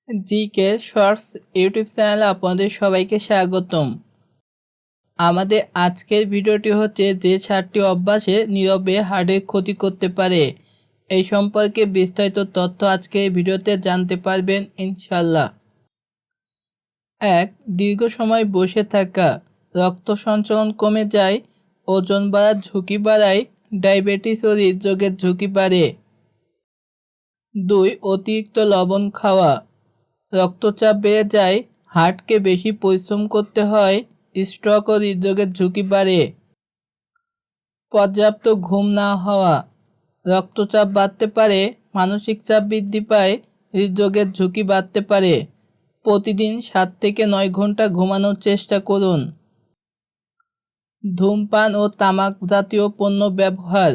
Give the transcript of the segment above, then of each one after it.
GK shorts YouTube চ্যানেলে আপনাদের সবাইকে স্বাগতম। আমাদের আজকের ভিডিওটি হচ্ছে যে 7টি অভ্যাসে নীরবে হার্টের ক্ষতি করতে পারে। এই সম্পর্কে বিস্তারিত তথ্য আজকের ভিডিওতে জানতে পারবেন ইনশাল্লাহ। 1. দীর্ঘ সময় বসে থাকা। রক্ত সঞ্চালন কমে যায়, ওজন বাড়ার ঝুঁকি বাড়ায়, ডায়াবেটিস ও হৃদরোগের ঝুঁকি বাড়ে। 2. অতিরিক্ত লবণ খাওয়া। রক্তচাপ বেড়ে যায়, হার্টকে বেশি পরিশ্রম করতে হয়, স্ট্রোক ও হৃদরোগের ঝুঁকি বাড়ে। পর্যাপ্ত ঘুম না হওয়া। রক্তচাপ বাড়তে পারে, মানসিক চাপ বৃদ্ধি পায়, হৃদরোগের ঝুঁকি বাড়তে পারে। প্রতিদিন 7 থেকে 9 ঘন্টা ঘুমানোর চেষ্টা করুন। ধূমপান ও তামাক জাতীয় পণ্য ব্যবহার।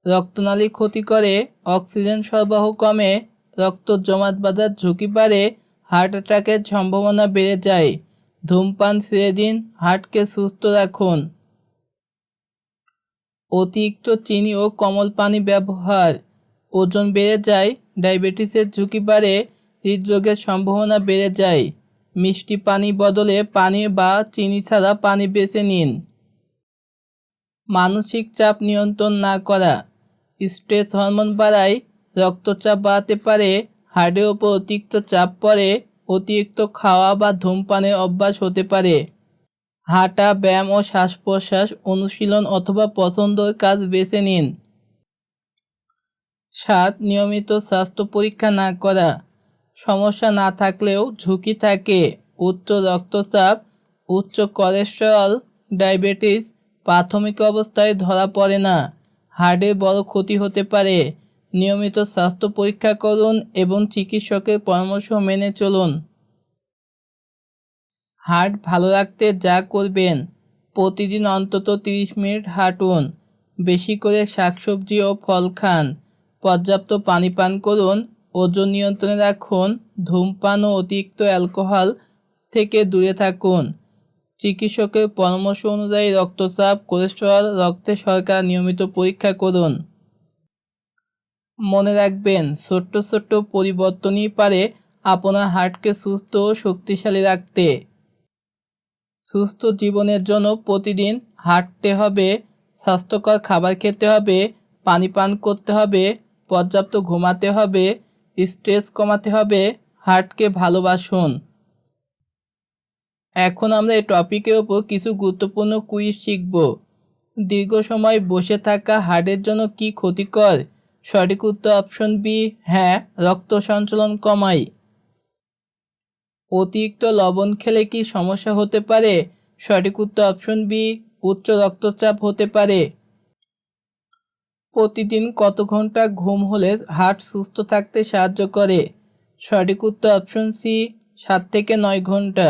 রক্তনালী ক্ষতি করে, অক্সিজেন সরবরাহ কমে, রক্ত জমাট বাঁধার ঝুঁকি বাড়ে, হার্ট অ্যাটাকের সম্ভাবনা বেড়ে যায়। ধূমপান ছেড়ে দিন, হার্টকে সুস্থ রাখুন। অতিরিক্ত চিনি ও কোমল পানি ব্যবহার। ওজন বেড়ে যায়, ডায়াবেটিসের ঝুঁকি বাড়ে, হৃদরোগের সম্ভাবনা বেড়ে যায়। মিষ্টি পানি বদলে পানি বা চিনি ছাড়া পানি বেছে নিন। মানসিক চাপ নিয়ন্ত্রণ না করা। স্ট্রেস হরমোন বাড়ায়, রক্তচাপ বাড়াতে পারে, হার্টের ওপর অতিরিক্ত চাপ পড়ে, অতিরিক্ত খাওয়া বা ধূমপানের অভ্যাস হতে পারে। হাঁটা, ব্যায়াম ও শ্বাস প্রশ্বাস অনুশীলন অথবা পছন্দের কাজ বেছে নিন। 7. নিয়মিত স্বাস্থ্য পরীক্ষা না করা। সমস্যা না থাকলেও ঝুঁকি থাকে। উচ্চ রক্তচাপ, উচ্চ কোলেস্টেরল, ডায়াবেটিস প্রাথমিক অবস্থায় ধরা পড়ে না। হার্টের বড় ক্ষতি হতে পারে। নিয়মিত স্বাস্থ্য পরীক্ষা করুন এবং চিকিৎসকের পরামর্শ মেনে চলুন। হার্ট ভালো রাখতে যা করবেন। প্রতিদিন অন্তত 30 মিনিট হাঁটুন। বেশি করে শাকসবজি ও ফল খান। পর্যাপ্ত পানি পান করুন। ওজন নিয়ন্ত্রণে রাখুন। ধূমপান ও অতিরিক্ত অ্যালকোহল থেকে দূরে থাকুন। চিকিৎসকের পরামর্শ অনুযায়ী রক্তচাপ, কোলেস্টেরল, রক্তের শর্করা নিয়মিত পরীক্ষা করুন। মনে রাখবেন, ছোট্ট ছোট্ট পরিবর্তনই পারে আপনার হার্টকে সুস্থ ও শক্তিশালী রাখতে। সুস্থ জীবনের জন্য প্রতিদিন হাঁটতে হবে, স্বাস্থ্যকর খাবার খেতে হবে, পানি পান করতে হবে, পর্যাপ্ত ঘুমাতে হবে, স্ট্রেস কমাতে হবে, হার্টকে ভালোবাসুন। এখন আমরা এই টপিকের ওপর কিছু গুরুত্বপূর্ণ কুইজ শিখব। দীর্ঘ সময় বসে থাকা হার্টের জন্য কি ক্ষতিকর? সঠিক উত্তর অপশন বি, হ্যাঁ, রক্ত সঞ্চালন কমায়। অতিরিক্ত লবণ খেলে কি সমস্যা হতে পারে? সঠিক উত্তর অপশন বি, উচ্চ রক্তচাপ হতে পারে। প্রতিদিন কত ঘন্টা ঘুম হলে হার্ট সুস্থ থাকতে সাহায্য করে? সঠিক উত্তর অপশন সি, 7 থেকে 9 ঘন্টা।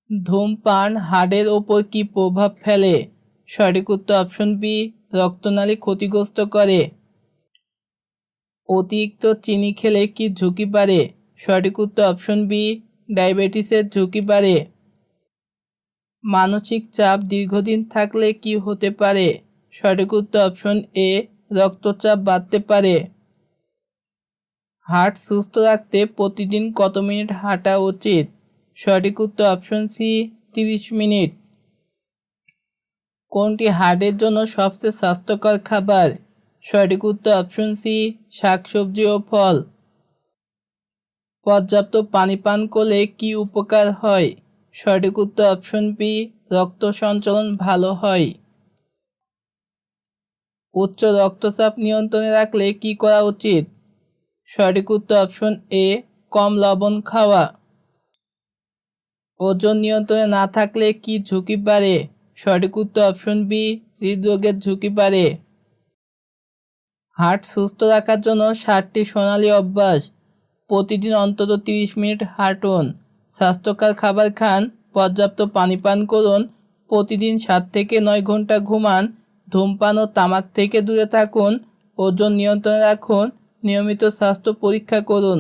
ধূমপান হার্টের ওপর কি প্রভাব ফেলে? সঠিক উত্তর অপশন বি, রক্তনালী ক্ষতিগ্রস্ত করে। অতিরিক্ত চিনি খেলে কি ঝুঁকি বাড়ে? সঠিক উত্তর অপশন বি, ডায়াবেটিসের ঝুঁকি বাড়ে। মানসিক চাপ দীর্ঘদিন থাকলে কি হতে পারে? সঠিক উত্তর অপশন এ, রক্তচাপ বাড়তে পারে। হার্ট সুস্থ রাখতে প্রতিদিন কত মিনিট হাঁটা উচিত? সঠিক উত্তর অপশন সি, 30 মিনিট। কোনটি হার্টের জন্য সবচেয়ে স্বাস্থ্যকর খাবার? সঠিক উত্তর অপশন সি, শাকসবজি ও ফল। পর্যাপ্ত পানি পান করলে কি উপকার হয়? সঠিক উত্তর অপশন বি, রক্ত সঞ্চালন ভালো হয়। উচ্চ রক্তচাপ নিয়ন্ত্রণে রাখলে কি করা উচিত? সঠিক উত্তর অপশন এ, কম লবণ খাওয়া। ওজন নিয়ন্ত্রণে না থাকলে কি ঝুঁকি বাড়ে? সঠিক উত্তর অপশন বি, হৃদরোগের ঝুঁকি বাড়ে। হার্ট সুস্থ রাখার জন্য 7টি সোনালী অভ্যাস। প্রতিদিন অন্তত 30 মিনিট হাঁটুন। স্বাস্থ্যকর খাবার খান, পর্যাপ্ত পানি পান করুন, প্রতিদিন 7 থেকে 9 ঘন্টা ঘুমান, ধূমপান ও তামাক থেকে দূরে থাকুন, ওজন নিয়ন্ত্রণে রাখুন, নিয়মিত স্বাস্থ্য পরীক্ষা করুন।